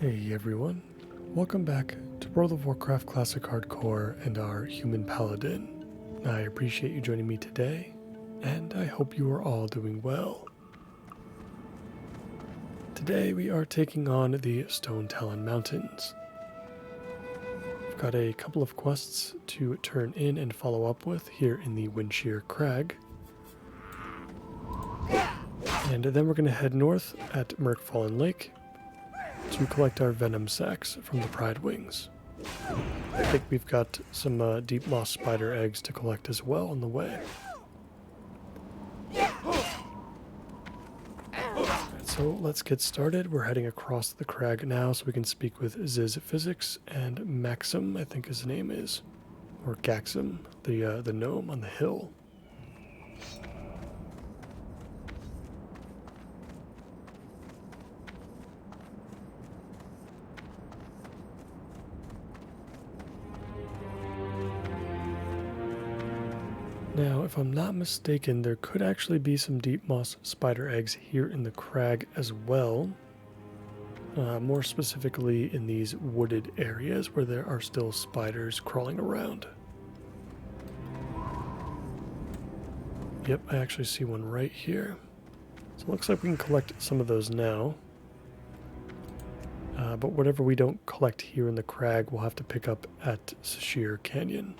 Hey everyone, welcome back to World of Warcraft Classic Hardcore and our Human Paladin. I appreciate you joining me today, and I hope you are all doing well. Today we are taking on the Stone Talon Mountains. We've got a couple of quests to turn in and follow up with here in the Windshear Crag. And then we're going to head north at Murkfallen Lake to collect our venom sacs from the Pride Wings. I think we've got some deep moss spider eggs to collect as well on the way. So let's get started. We're heading across the crag now so we can speak with Ziz Physics and Maxim, I think his name is, or Gaxim, the gnome on the hill. Now, if I'm not mistaken, there could actually be some deep moss spider eggs here in the crag as well. More specifically in these wooded areas where there are still spiders crawling around. Yep, I actually see one right here. So it looks like we can collect some of those now. But whatever we don't collect here in the crag, we'll have to pick up at Saphir Canyon.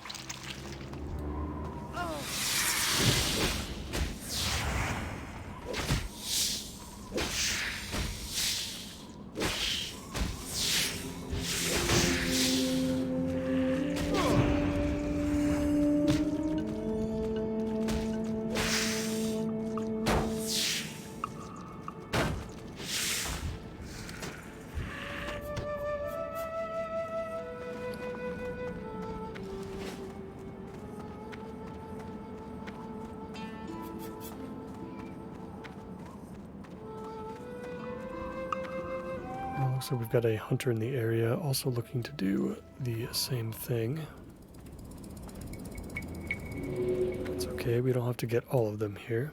So we've got a hunter in the area also looking to do the same thing. It's okay, we don't have to get all of them here.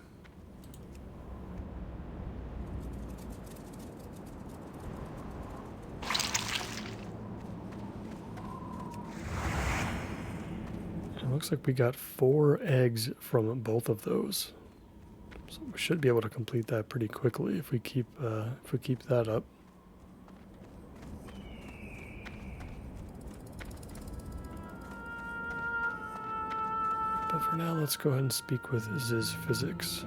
It looks like we got 4 eggs from both of those. So we should be able to complete that pretty quickly if we keep that up. But for now, let's go ahead and speak with Ziz Physics.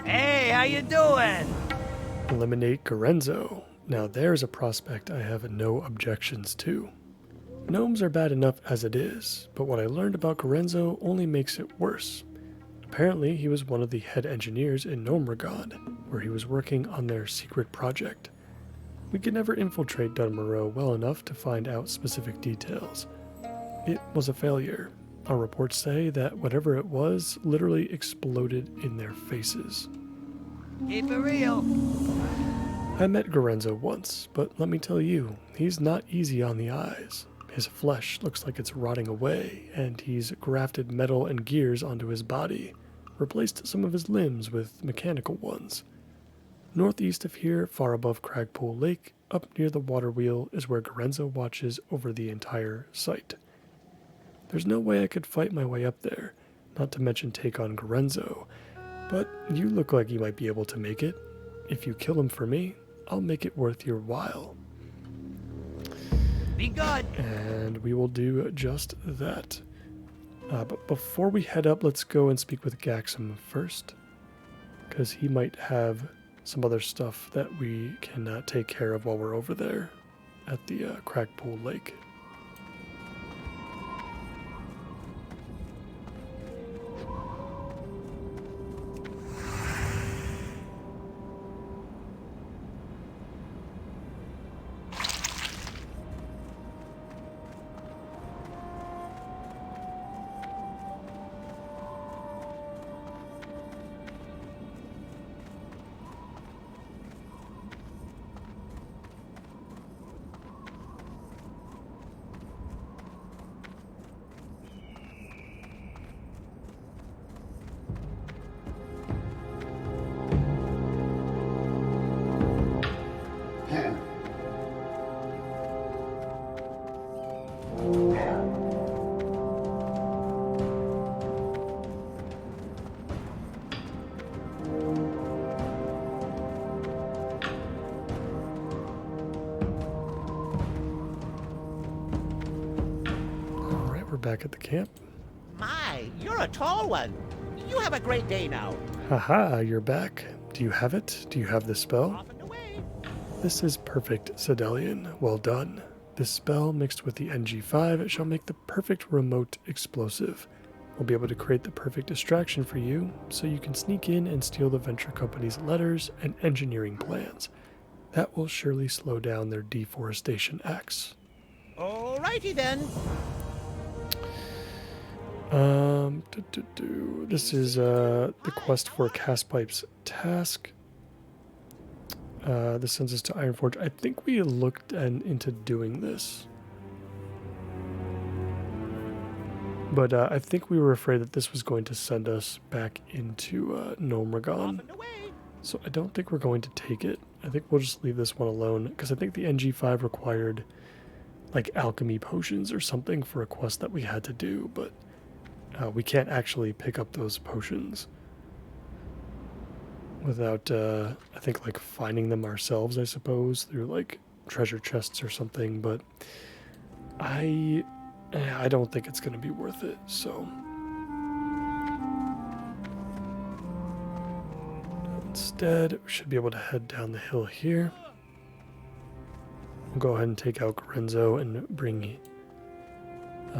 Hey, how you doing? Eliminate Gorenzo. Now there's a prospect I have no objections to. Gnomes are bad enough as it is, but what I learned about Gorenzo only makes it worse. Apparently, he was one of the head engineers in Gnomergod, where he was working on their secret project. We could never infiltrate Dunmoreau well enough to find out specific details. It was a failure. Our reports say that whatever it was literally exploded in their faces. Keep it real. I met Gorenzo once, but let me tell you, he's not easy on the eyes. His flesh looks like it's rotting away, and he's grafted metal and gears onto his body, replaced some of his limbs with mechanical ones. Northeast of here, far above Cragpool Lake, up near the water wheel, is where Gorenzo watches over the entire site. There's no way I could fight my way up there, not to mention take on Gorenzo, but you look like you might be able to make it. If you kill him for me, I'll make it worth your while. Be good. And we will do just that. But before we head up, let's go and speak with Gaxim first, because he might have some other stuff that we can take care of while we're over there at the Cragpool Lake. back at the camp. My, you're a tall one. You have a great day now. Haha, you're back. Do you have it? Do you have the spell? Off and away. This is perfect, Sedelian. Well done. This spell, mixed with the NG5, shall make the perfect remote explosive. We'll be able to create the perfect distraction for you, so you can sneak in and steal the venture company's letters and engineering plans. That will surely slow down their deforestation acts. Alrighty then. This is the quest for Castpipe's task. This sends us to Ironforge. I think we looked into doing this. But I think we were afraid that this was going to send us back into Gnomeregan. Off and away. So I don't think we're going to take it. I think we'll just leave this one alone, because I think the NG5 required like alchemy potions or something for a quest that we had to do, but we can't actually pick up those potions without, I think, like finding them ourselves, I suppose, through like treasure chests or something, but I don't think it's going to be worth it, so instead we should be able to head down the hill here. We'll go ahead and take out Gorenzo and bring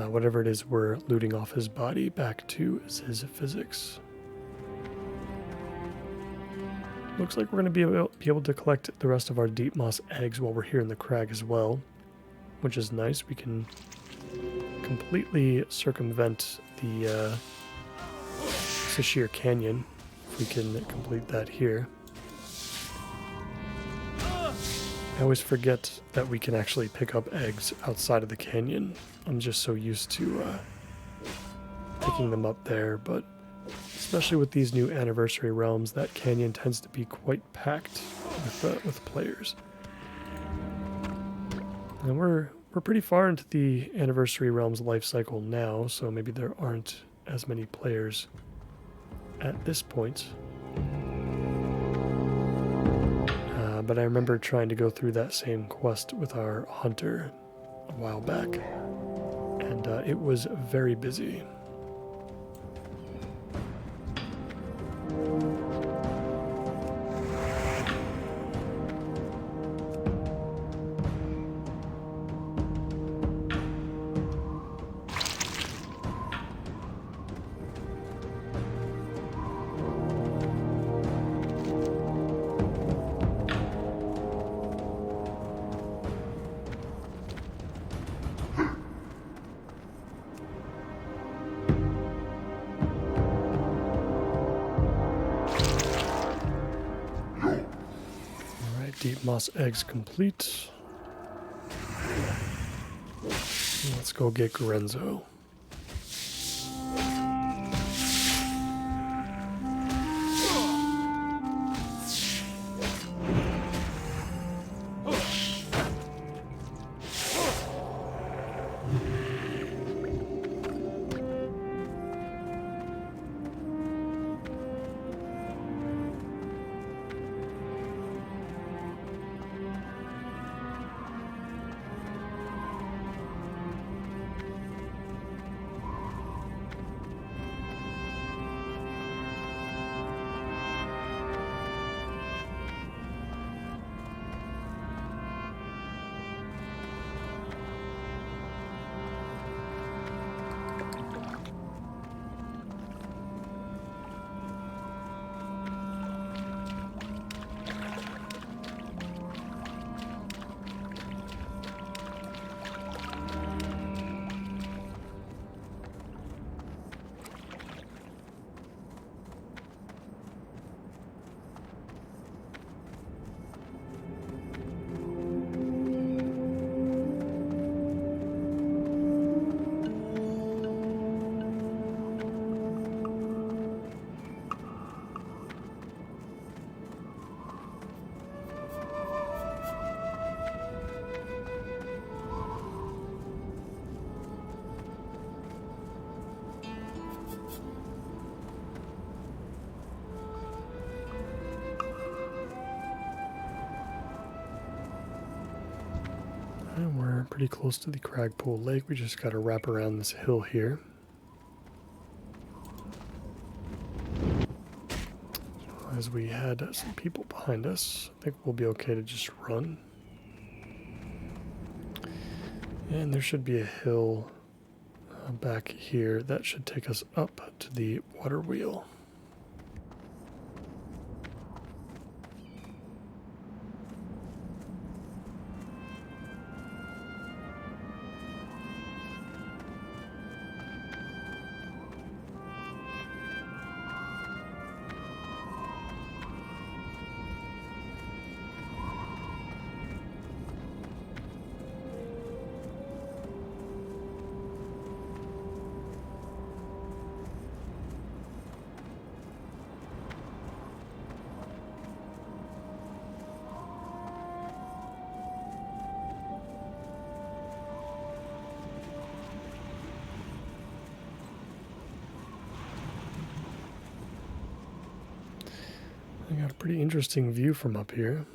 whatever it is we're looting off his body back to his physics. Looks like we're going to be able to collect the rest of our deep moss eggs while we're here in the crag as well, which is nice. We can completely circumvent the Sashir Canyon if we can complete that here. I always forget that we can actually pick up eggs outside of the canyon. I'm just so used to picking them up there, but especially with these new anniversary realms, that canyon tends to be quite packed with players. And we're pretty far into the anniversary realms life cycle now, so maybe there aren't as many players at this point. But I remember trying to go through that same quest with our hunter a while back, and it was very busy. Deep moss eggs complete. Let's go get Gorenzo. pretty close to the Cragpool Lake. We just got to wrap around this hill here. As we had some people behind us, I think we'll be okay to just run. And there should be a hill back here that should take us up to the water wheel. I got a pretty interesting view from up here.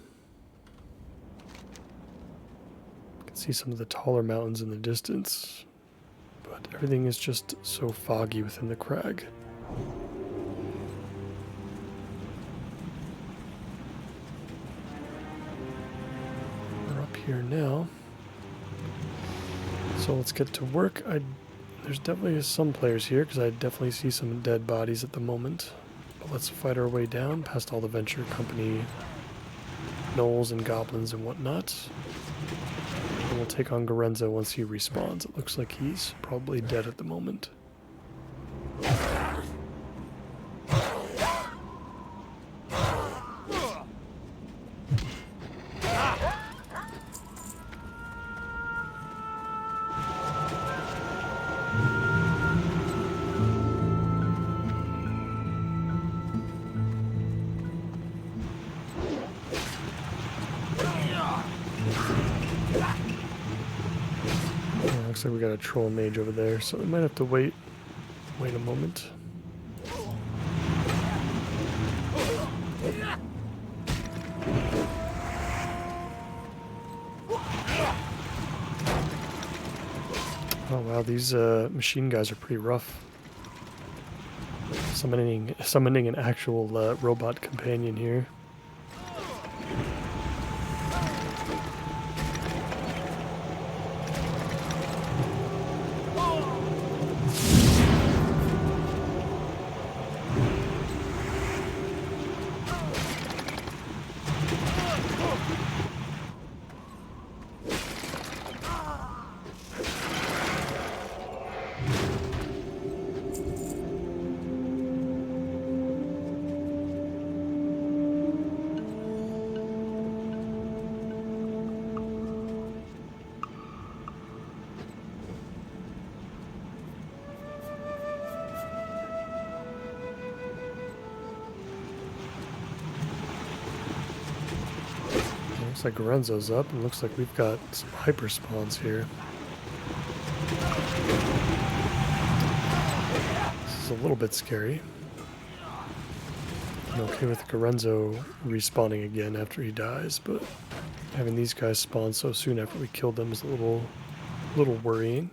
You can see some of the taller mountains in the distance, but everything is just so foggy within the crag. We're up here now, so let's get to work. There's definitely some players here because I definitely see some dead bodies at the moment. Let's fight our way down past all the Venture Company gnolls and goblins and whatnot. And we'll take on Gorenzo once he respawns. It looks like he's probably dead at the moment. Looks like we got a troll mage over there, so we might have to wait a moment. Oh wow, these machine guys are pretty rough. Summoning an actual robot companion here. Looks like Gorenzo's up, and looks like we've got some hyper spawns here. This is a little bit scary. I'm okay with Gorenzo respawning again after he dies, but having these guys spawn so soon after we killed them is a little worrying.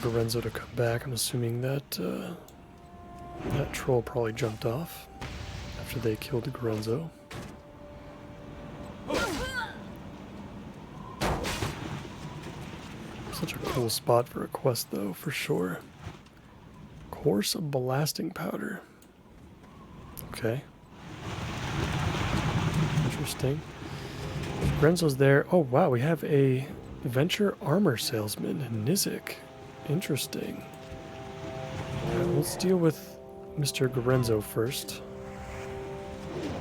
Gorenzo to come back. I'm assuming that that troll probably jumped off after they killed Gorenzo. Such a cool spot for a quest, though, for sure. Course of Blasting Powder. Okay. Interesting. Gorenzo's there. Oh wow, we have a Venture armor salesman, Nizik. Interesting. Alright, let's deal with Mr. Gorenzo first.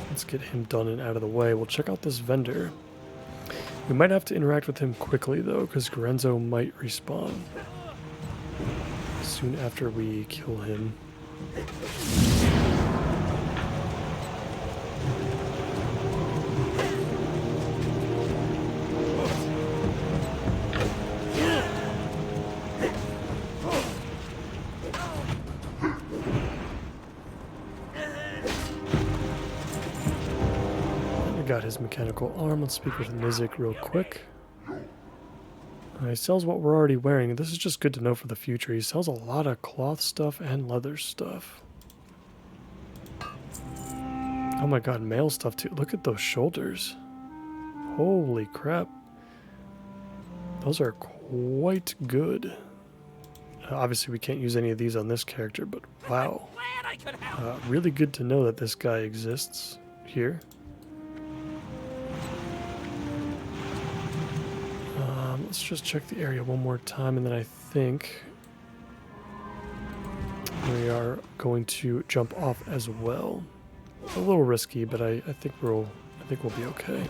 Let's get him done and out of the way. We'll check out this vendor. We might have to interact with him quickly, though, because Gorenzo might respawn soon after we kill him. Got his mechanical arm. Let's speak with Nizik real quick. He sells what we're already wearing. This is just good to know for the future. He sells a lot of cloth stuff and leather stuff. Oh my god, male stuff too. Look at those shoulders. Holy crap. Those are quite good. Obviously we can't use any of these on this character, but wow. Really good to know that this guy exists here. Let's just check the area one more time, and then I think we are going to jump off as well. A little risky, but I think we'll be okay.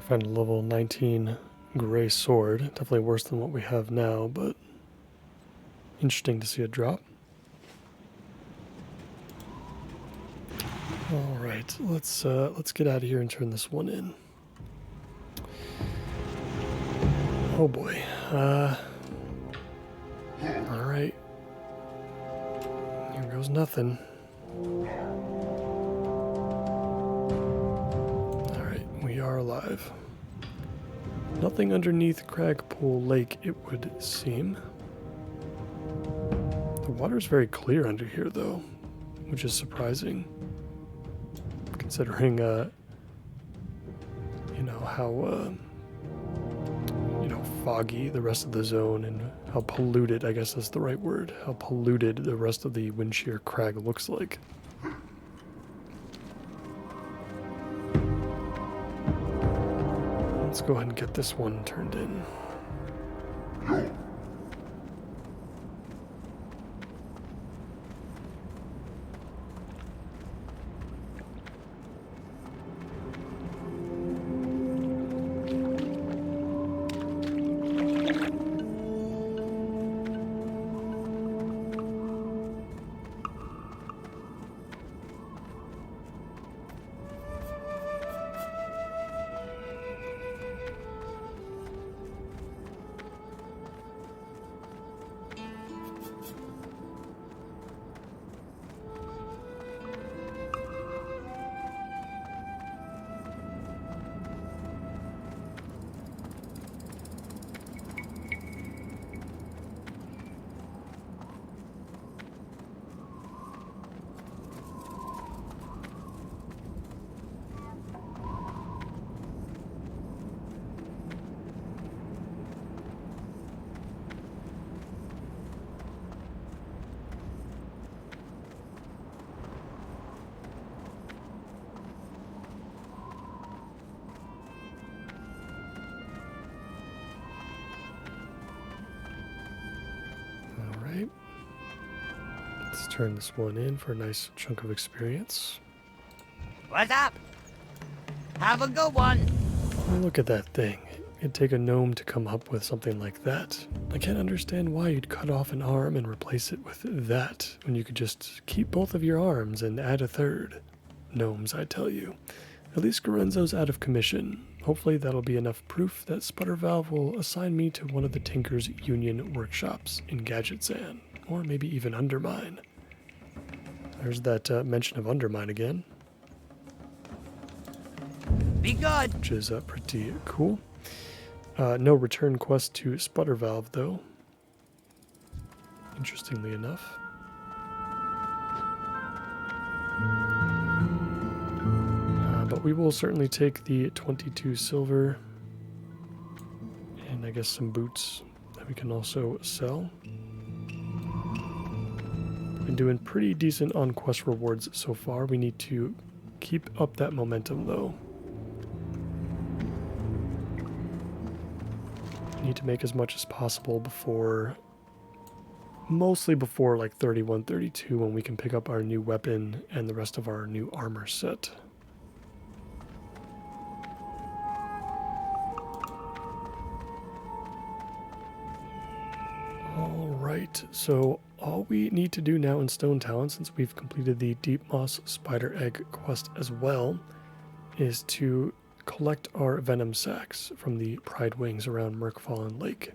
Find a level 19 gray sword. Definitely worse than what we have now, but interesting to see a drop. All right, let's get out of here and turn this one in. Oh boy. All right. Here goes nothing. We are alive. Nothing underneath Cragpool Lake, it would seem. The water's very clear under here, though, which is surprising, considering, you know, how, foggy the rest of the zone and how polluted, I guess that's the right word, how polluted the rest of the Windshear Crag looks like. Let's go ahead and get this one turned in. Let's turn this one in for a nice chunk of experience. What's up? Have a good one. Oh, look at that thing. It'd take a gnome to come up with something like that. I can't understand why you'd cut off an arm and replace it with that, when you could just keep both of your arms and add a third. Gnomes, I tell you. At least Gorenzo's out of commission. Hopefully that'll be enough proof that Sputtervalve will assign me to one of the Tinker's Union workshops in Gadgetzan, or maybe even Undermine. There's that mention of Undermine again. Be good. Which is pretty cool. No return quest to Sputtervalve, though. Interestingly enough. we will certainly take the 22 silver and I guess some boots that we can also sell. Been doing pretty decent on quest rewards so far. We need to keep up that momentum though. We need to make as much as possible before, mostly before like 31, 32, when we can pick up our new weapon and the rest of our new armor set. Alright, so all we need to do now in Stone Talon, since we've completed the Deep Moss Spider Egg quest as well, is to collect our venom sacs from the Pride Wings around Merkfallen Lake.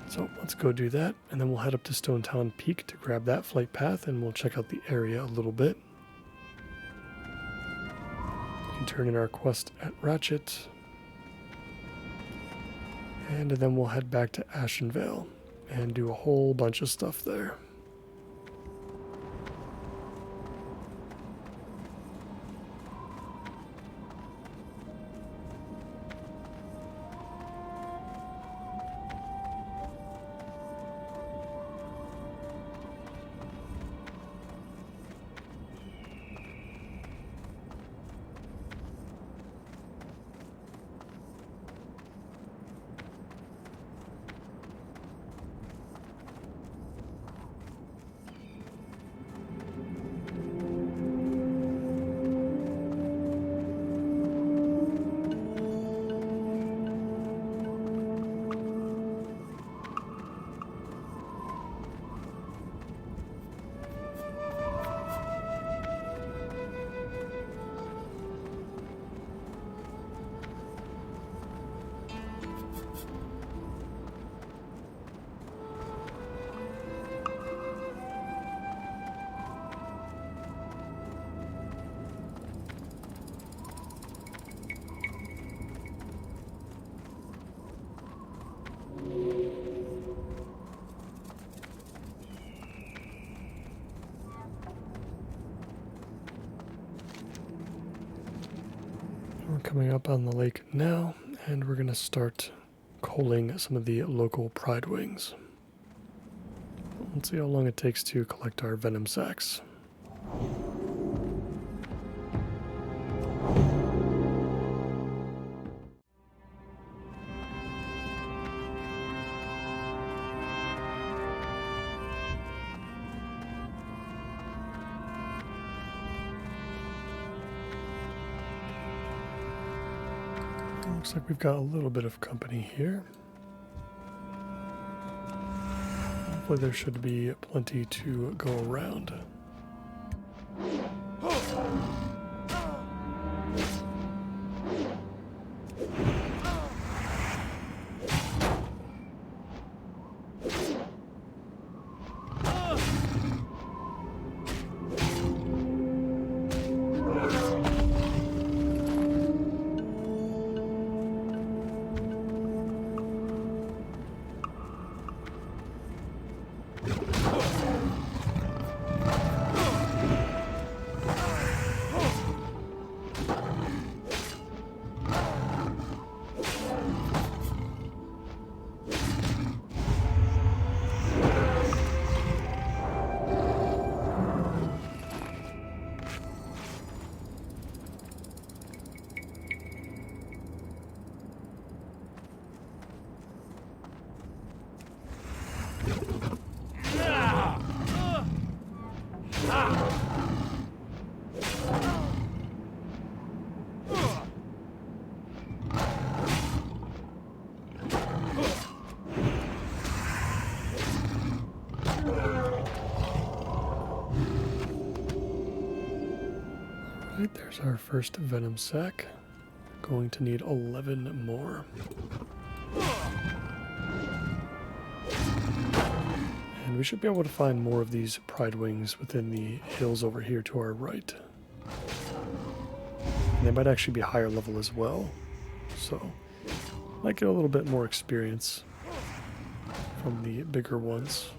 So let's go do that, and then we'll head up to Stone Talon Peak to grab that flight path, and we'll check out the area a little bit. We can turn in our quest at Ratchet, and then we'll head back to Ashenvale and do a whole bunch of stuff there. We're coming up on the lake now, and we're going to start culling some of the local Pride Wings. Let's see how long it takes to collect our venom sacs. Looks like we've got a little bit of company here. Hopefully there should be plenty to go around. Alright, there's our first venom sac. Going to need 11 more. And we should be able to find more of these Pride Wings within the hills over here to our right. And they might actually be higher level as well. So, might get a little bit more experience from the bigger ones.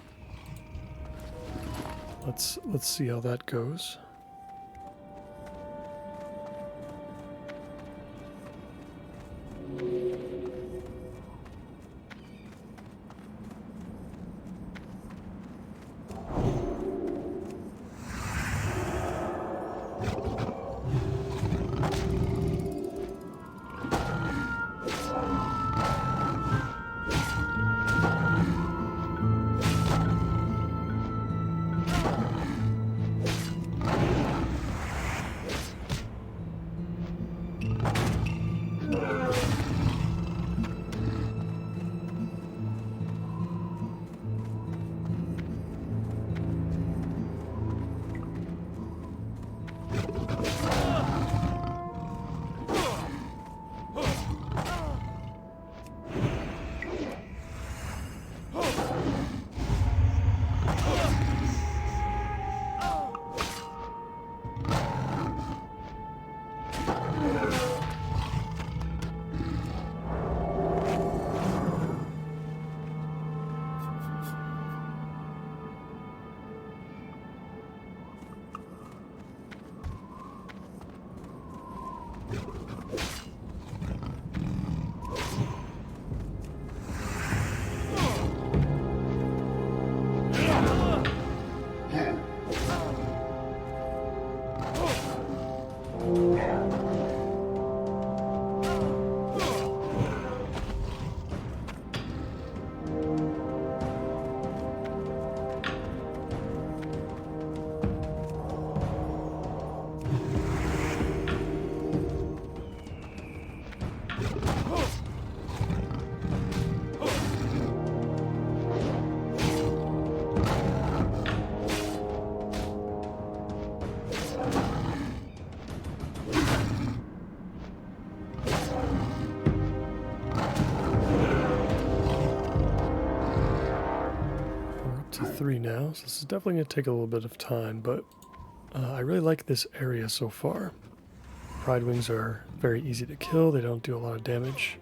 Let's see how that goes. To 3 now, so this is definitely going to take a little bit of time, but I really like this area so far. Pride Wings are very easy to kill, they don't do a lot of damage.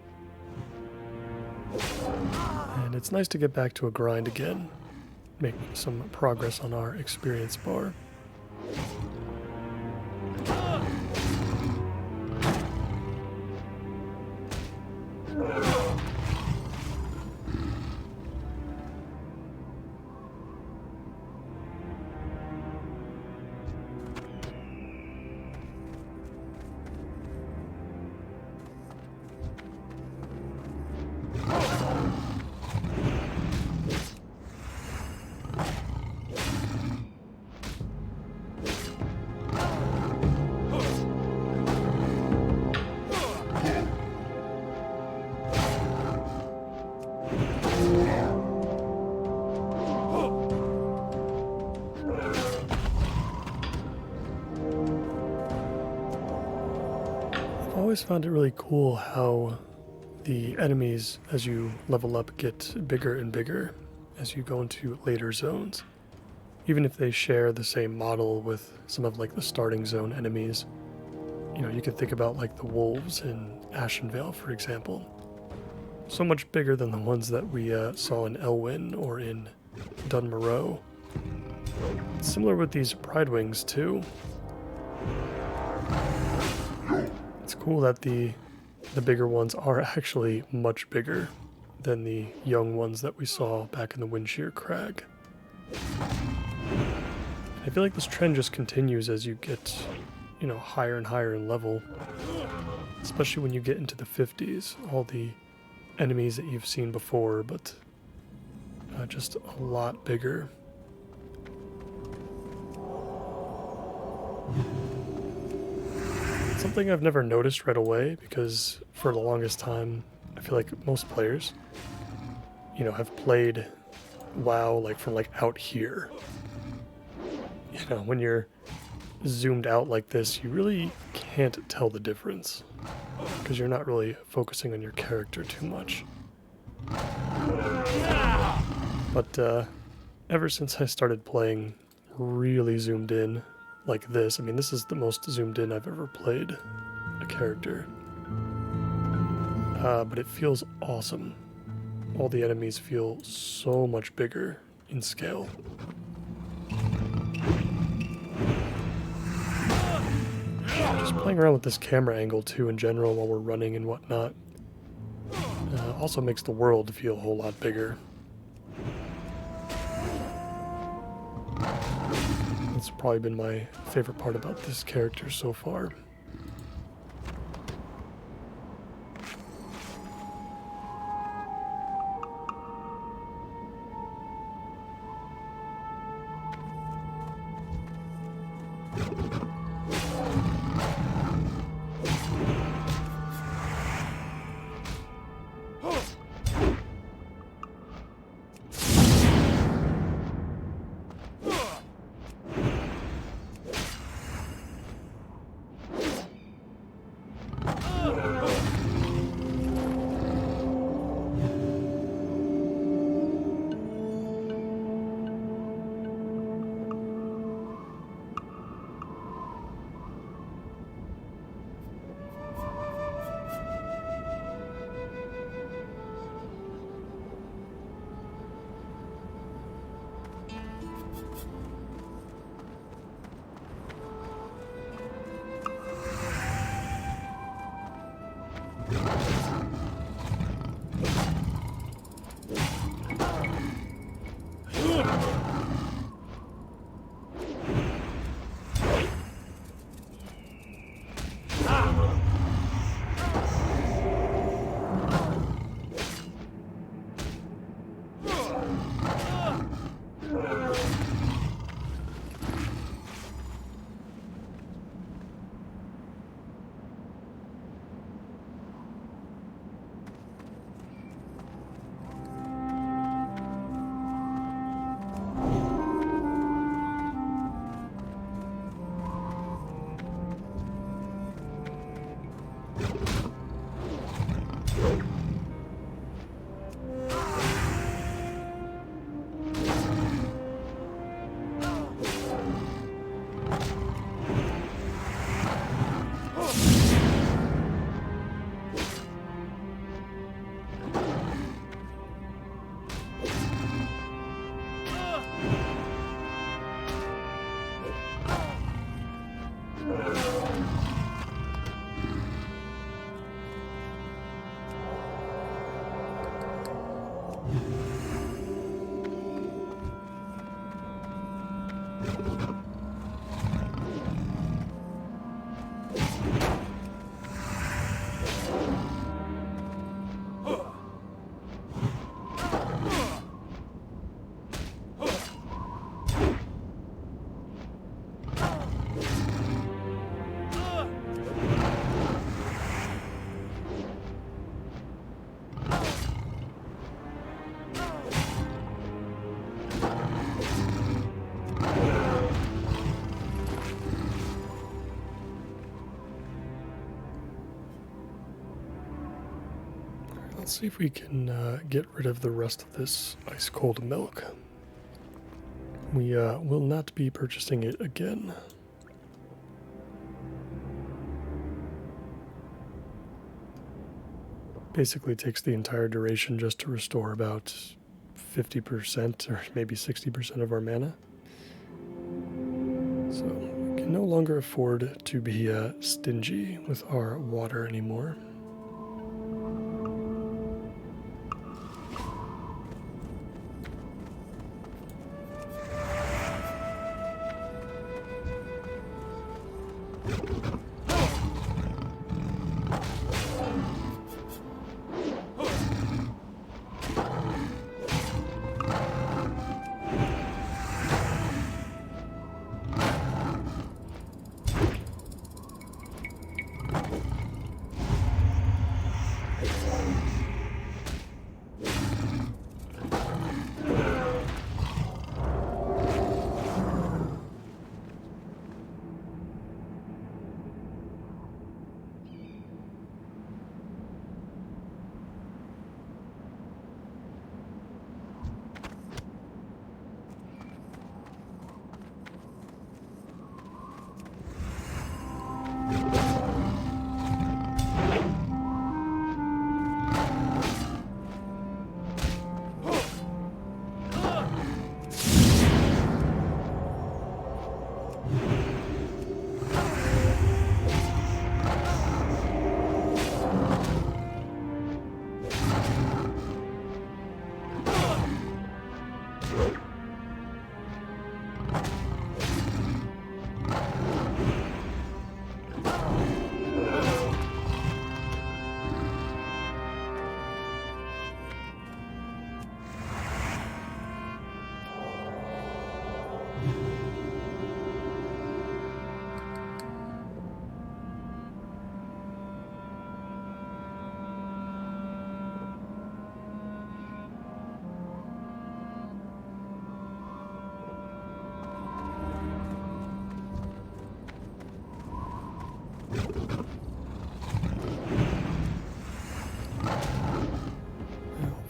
And it's nice to get back to a grind again, make some progress on our experience bar. I've always found it really cool how the enemies, as you level up, get bigger and bigger as you go into later zones. Even if they share the same model with some of like the starting zone enemies. You know, you can think about like the wolves in Ashenvale, for example. So much bigger than the ones that we saw in Elwyn or in Dunmoreau. Similar with these Pride Wings too. It's cool that the bigger ones are actually much bigger than the young ones that we saw back in the Windshear Crag. I feel like this trend just continues as you get, you know, higher and higher in level. Especially when you get into the 50s. All the enemies that you've seen before, but just a lot bigger. Something I've never noticed right away, because for the longest time, I feel like most players, you know, have played WoW like from like out here. You know, when you're zoomed out like this, you really can't tell the difference, because you're not really focusing on your character too much. But ever since I started playing really zoomed in like this, I mean, this is the most zoomed in I've ever played a character. But it feels awesome. All the enemies feel so much bigger in scale. just playing around with this camera angle too in general while we're running and whatnot also makes the world feel a whole lot bigger. That's probably been my favorite part about this character so far. Let's see if we can get rid of the rest of this ice cold milk. We will not be purchasing it again. Basically takes the entire duration just to restore about 50% or maybe 60% of our mana. So we can no longer afford to be stingy with our water anymore.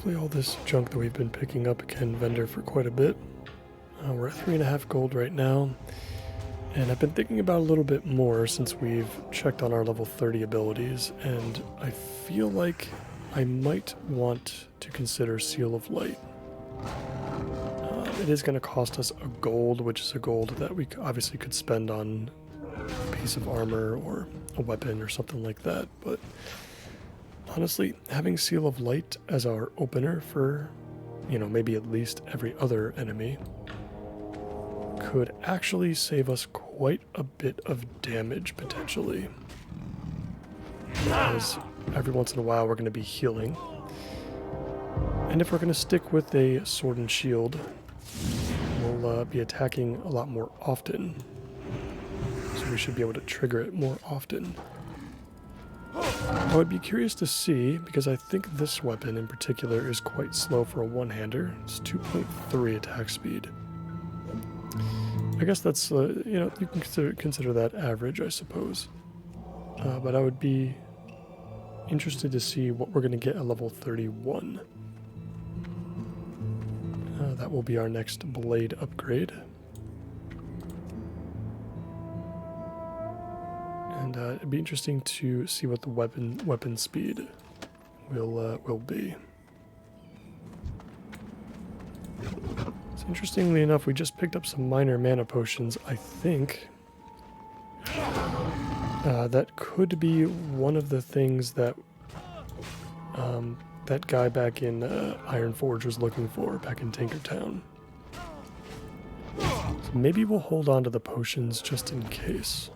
hopefully all this junk that we've been picking up can vendor for quite a bit. We're at 3.5 gold right now, and I've been thinking about a little bit more since we've checked on our level 30 abilities, and I feel like I might want to consider Seal of Light. It is going to cost us a gold, which is a gold that we obviously could spend on a piece of armor or a weapon or something like that, but honestly, having Seal of Light as our opener for, you know, maybe at least every other enemy could actually save us quite a bit of damage, potentially. Because every once in a while we're going to be healing. And if we're going to stick with a sword and shield, we'll be attacking a lot more often. So we should be able to trigger it more often. I would be curious to see, because I think this weapon in particular is quite slow for a one-hander. It's 2.3 attack speed. I guess that's, you know, you can consider that average, I suppose. But I would be interested to see what we're going to get at level 31. That will be our next blade upgrade. And it'd be interesting to see what the weapon speed will be. So interestingly enough, we just picked up some minor mana potions. I think that could be one of the things that that guy back in Ironforge was looking for back in Tinkertown. So maybe we'll hold on to the potions just in case.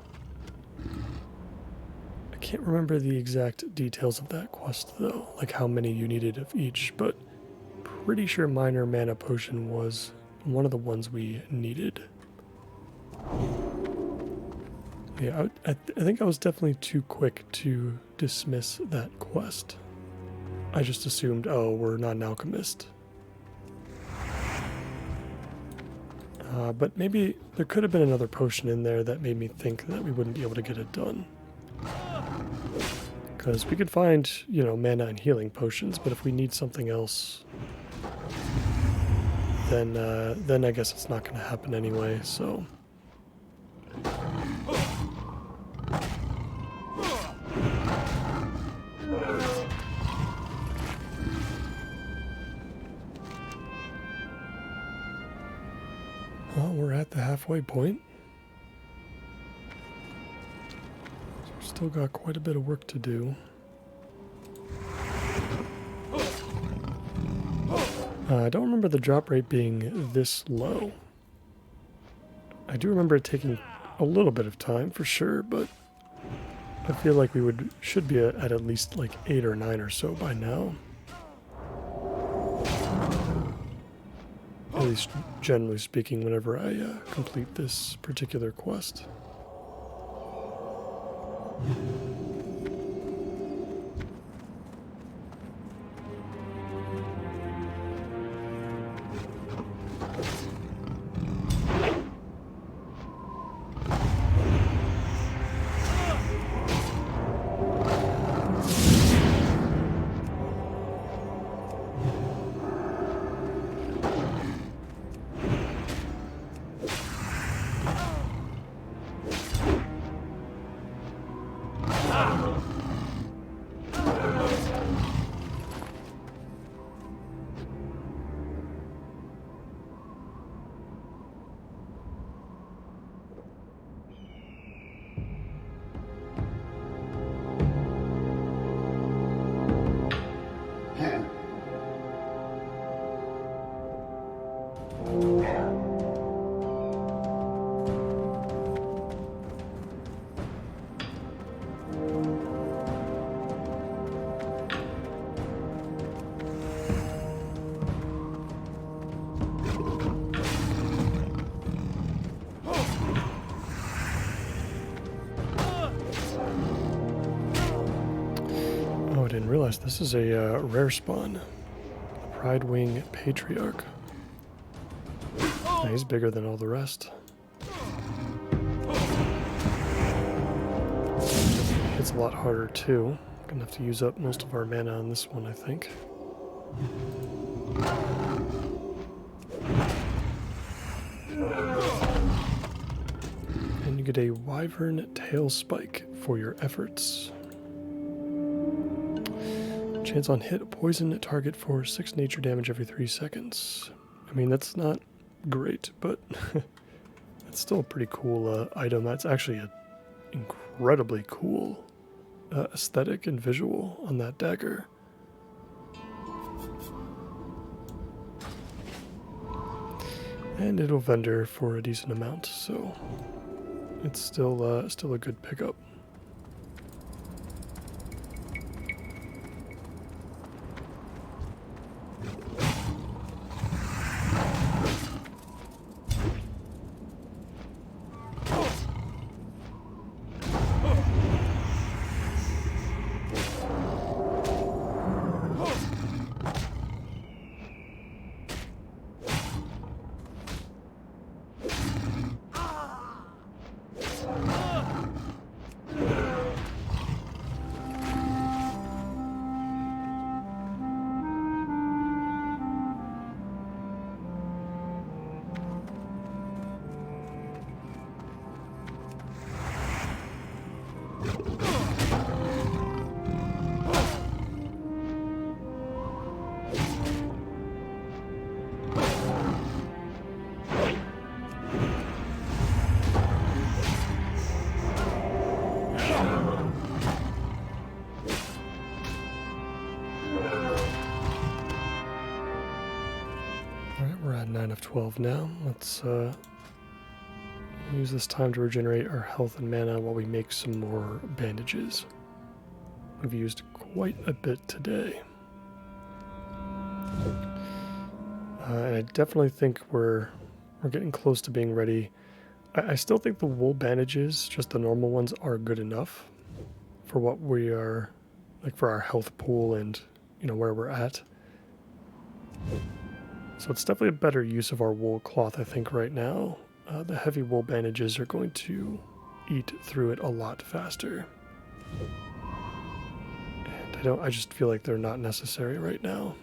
I can't remember the exact details of that quest though, like how many you needed of each, but pretty sure minor mana potion was one of the ones we needed. Yeah, I think I was definitely too quick to dismiss that quest. I just assumed, oh, we're not an alchemist. But maybe there could have been another potion in there that made me think that we wouldn't be able to get it done. Because we could find, you know, mana and healing potions, but if we need something else, then I guess it's not going to happen anyway, so... Well, we're at the halfway point. So we've still got quite a bit of work to do. I don't remember the drop rate being this low. I do remember it taking a little bit of time for sure, but I feel like we should be at least like 8 or 9 or so by now. At least generally speaking, whenever I complete this particular quest. Didn't realize this is a rare spawn. The Pridewing Patriarch. He's bigger than all the rest. It's a lot harder too. Gonna have to use up most of our mana on this one, I think. And you get a Wyvern Tail Spike for your efforts. Chance on hit, poison target for 6 nature damage every 3 seconds. I mean, that's not great, but it's still a pretty cool item. That's actually an incredibly cool aesthetic and visual on that dagger. And it'll vendor for a decent amount, so it's still a good pickup. We're at 9 of 12 now. Let's use this time to regenerate our health and mana while we make some more bandages. We've used quite a bit today. And I definitely think we're getting close to being ready. I still think the wool bandages, just the normal ones, are good enough for what we are, like for our health pool and, you know, where we're at. So it's definitely a better use of our wool cloth, I think, right now. The heavy wool bandages are going to eat through it a lot faster. And I just feel like they're not necessary right now.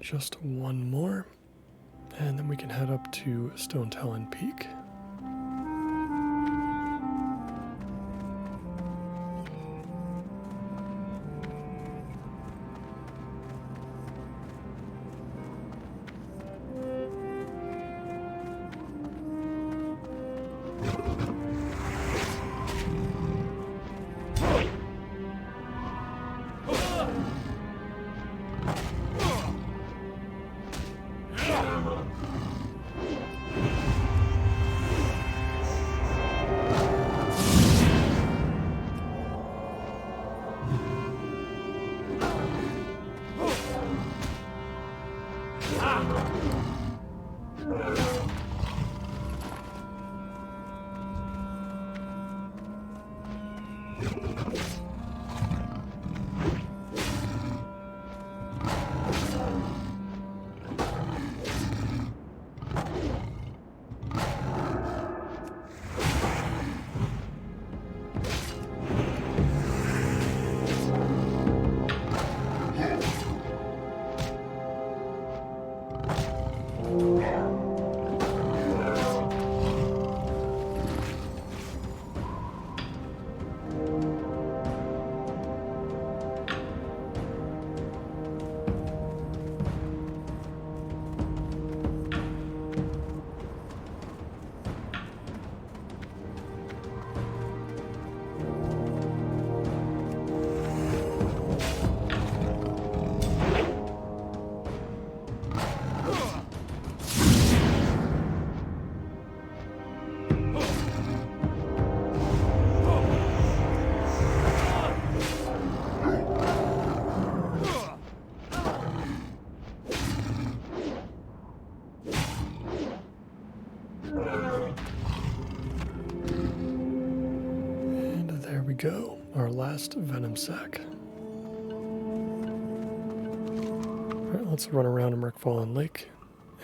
Just one more, and then we can head up to Stone Talon Peak. And there we go, our last venom sac. Alright, let's run around Merkfallen Lake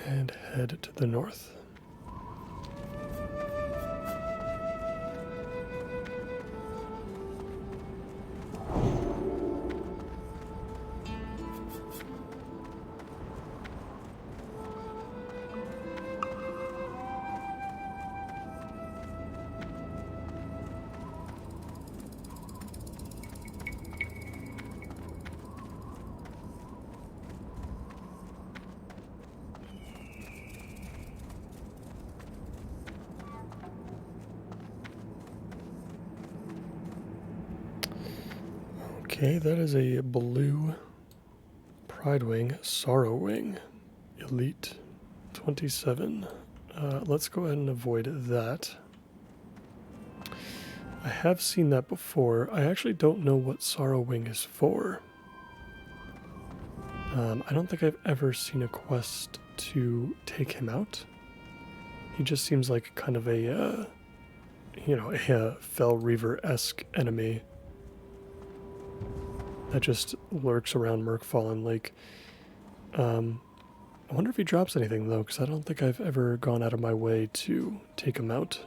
and head to the north. Okay, that is a blue Pridewing Sorrowwing Elite 27. Let's go ahead and avoid that. I have seen that before. I actually don't know what Sorrowwing is for. I don't think I've ever seen a quest to take him out. He just seems like kind of a, a Fel Reaver-esque enemy that just lurks around Merkfallen Lake. I wonder if he drops anything, though, because I don't think I've ever gone out of my way to take him out.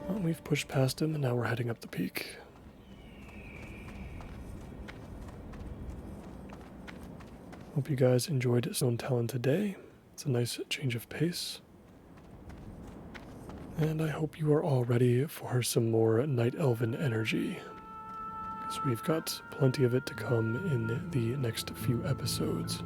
Well, we've pushed past him, and now we're heading up the peak. Hope you guys enjoyed Stone Talon today. It's a nice change of pace. And I hope you are all ready for some more Night Elven energy, because we've got plenty of it to come in the next few episodes.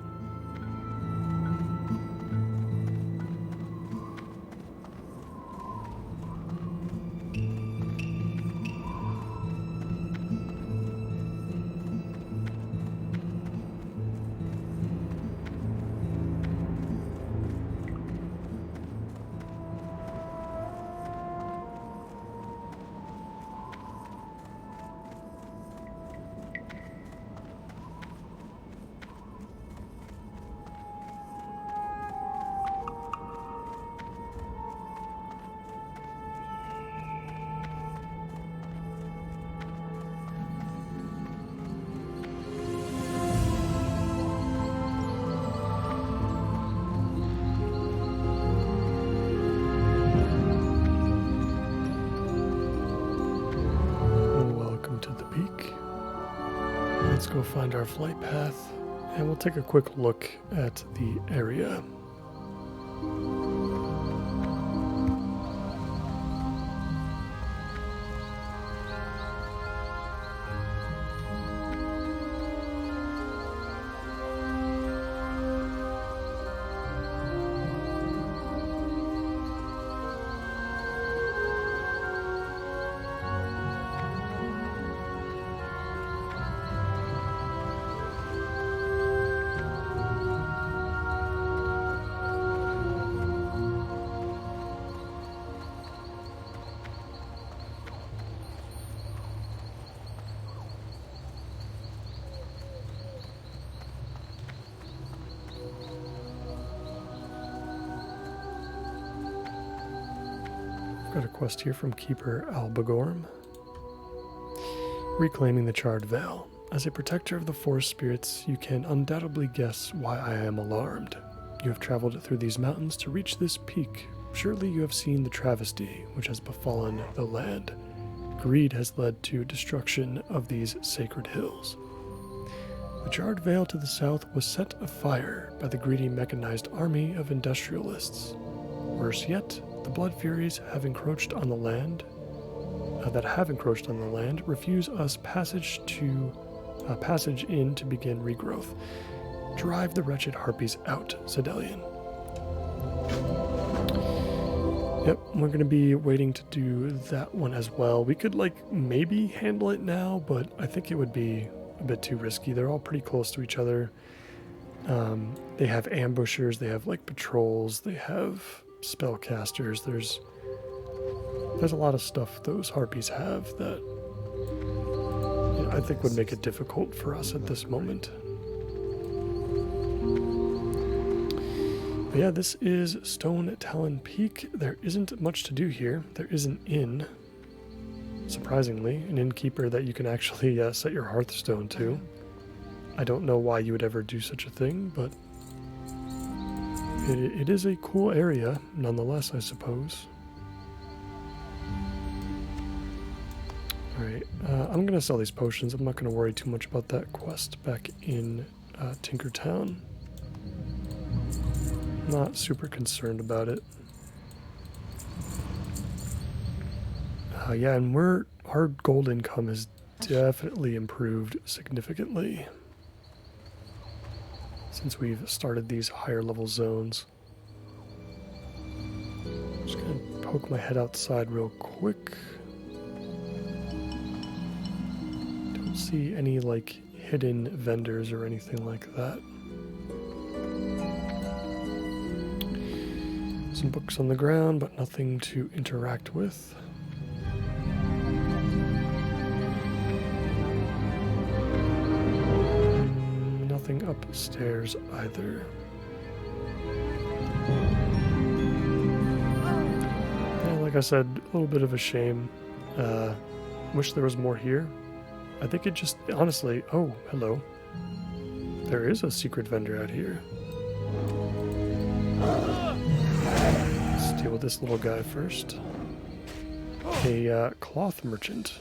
Let's go find our flight path, and we'll take a quick look at the area. Got a quest here from Keeper Albagorm. Reclaiming the Charred Veil. As a protector of the forest spirits, you can undoubtedly guess why I am alarmed. You have traveled through these mountains to reach this peak. Surely you have seen the travesty which has befallen the land. Greed has led to destruction of these sacred hills. The Charred Veil to the south was set afire by the greedy mechanized army of industrialists. Worse yet, the Blood Furies have encroached on the land. Refuse us passage in to begin regrowth. Drive the wretched harpies out, Sedelian. Yep, we're going to be waiting to do that one as well. We could, like, maybe handle it now, but I think it would be a bit too risky. They're all pretty close to each other. They have ambushers, they have, like, patrols, they have spellcasters. There's a lot of stuff those harpies have that I think would make it difficult for us at this moment. But yeah, this is Stone Talon Peak. There isn't much to do here. There is an inn, surprisingly, an innkeeper that you can actually set your Hearthstone to. I don't know why you would ever do such a thing, but it is a cool area, nonetheless, I suppose. Alright, I'm going to sell these potions. I'm not going to worry too much about that quest back in Tinkertown. Not super concerned about it. Yeah, and our gold income has definitely improved significantly since we've started these higher level zones. Just gonna poke my head outside real quick. Don't see any like hidden vendors or anything like that. Some books on the ground, but nothing to interact with. Nothing upstairs either. Yeah, like I said, a little bit of a shame. Wish there was more here. I think it just, honestly, oh, hello. There is a secret vendor out here. Let's deal with this little guy first. A cloth merchant.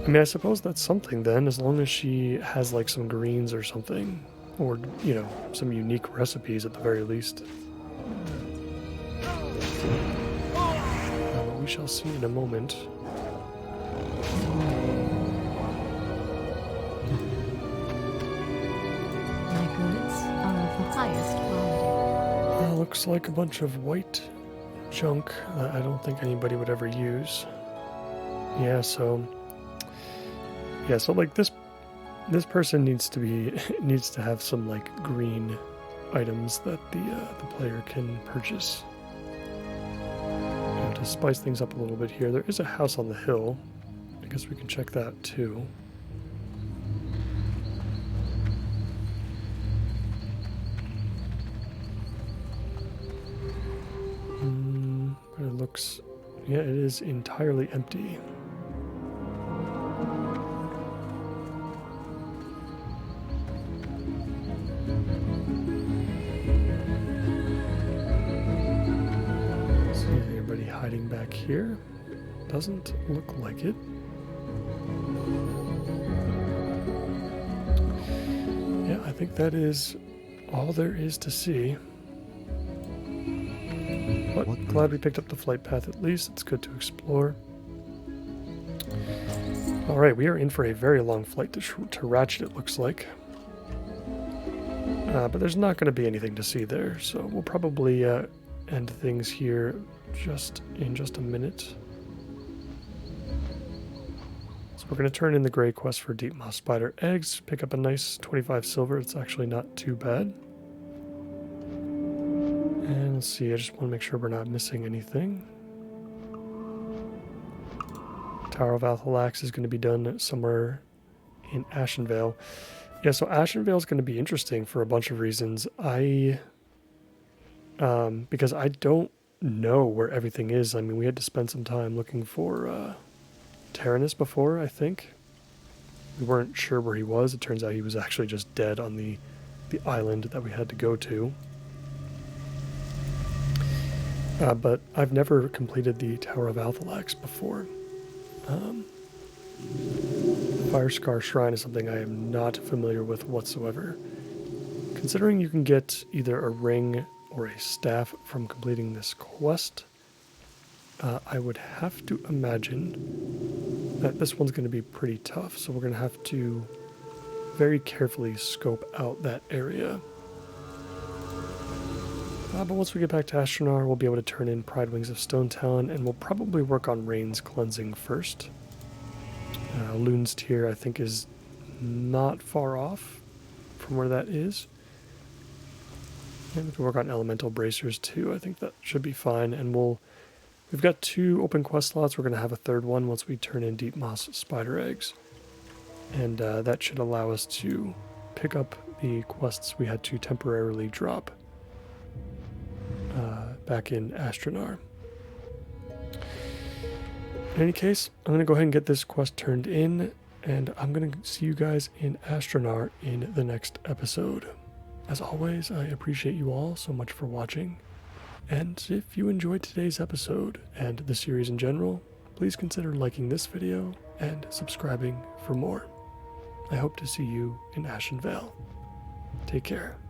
I mean, I suppose that's something then, as long as she has like some greens or something. Or, you know, some unique recipes at the very least. We shall see in a moment. My goods are of the highest quality. Looks like a bunch of white junk that I don't think anybody would ever use. Yeah, so like this person needs to have some like green items that the player can purchase. And to spice things up a little bit here, there is a house on the hill. I guess we can check that too. But it looks, yeah, it is entirely empty. Hiding back here. Doesn't look like it. Yeah, I think that is all there is to see. But glad we picked up the flight path at least. It's good to explore. Alright, we are in for a very long flight to Ratchet, it looks like. But there's not going to be anything to see there, so we'll probably end things here in just a minute. So we're going to turn in the Grey Quest for Deep Moss Spider Eggs, pick up a nice 25 silver. It's actually not too bad. And let's see, I just want to make sure we're not missing anything. Tower of Athalax is going to be done somewhere in Ashenvale. Yeah, so Ashenvale is going to be interesting for a bunch of reasons. Because I don't know where everything is. I mean, we had to spend some time looking for Tyrannus before, I think. We weren't sure where he was. It turns out he was actually just dead on the island that we had to go to. But I've never completed the Tower of Althalax before. Fire Scar Shrine is something I am not familiar with whatsoever. Considering you can get either a ring or a staff from completing this quest, I would have to imagine that this one's going to be pretty tough, so we're going to have to very carefully scope out that area. But once we get back to Astronar, we'll be able to turn in Pride Wings of Stone Talon, and we'll probably work on Rain's cleansing first. Loon's Tier, I think, is not far off from where that is. And we can work on Elemental Bracers too. I think that should be fine. And we've got 2 open quest slots. We're going to have a 3rd one once we turn in Deep Moss Spider Eggs. And that should allow us to pick up the quests we had to temporarily drop back in Astronar. In any case, I'm going to go ahead and get this quest turned in, and I'm going to see you guys in Astronar in the next episode. As always, I appreciate you all so much for watching, and if you enjoyed today's episode and the series in general, please consider liking this video and subscribing for more. I hope to see you in Ashen Vale. Take care.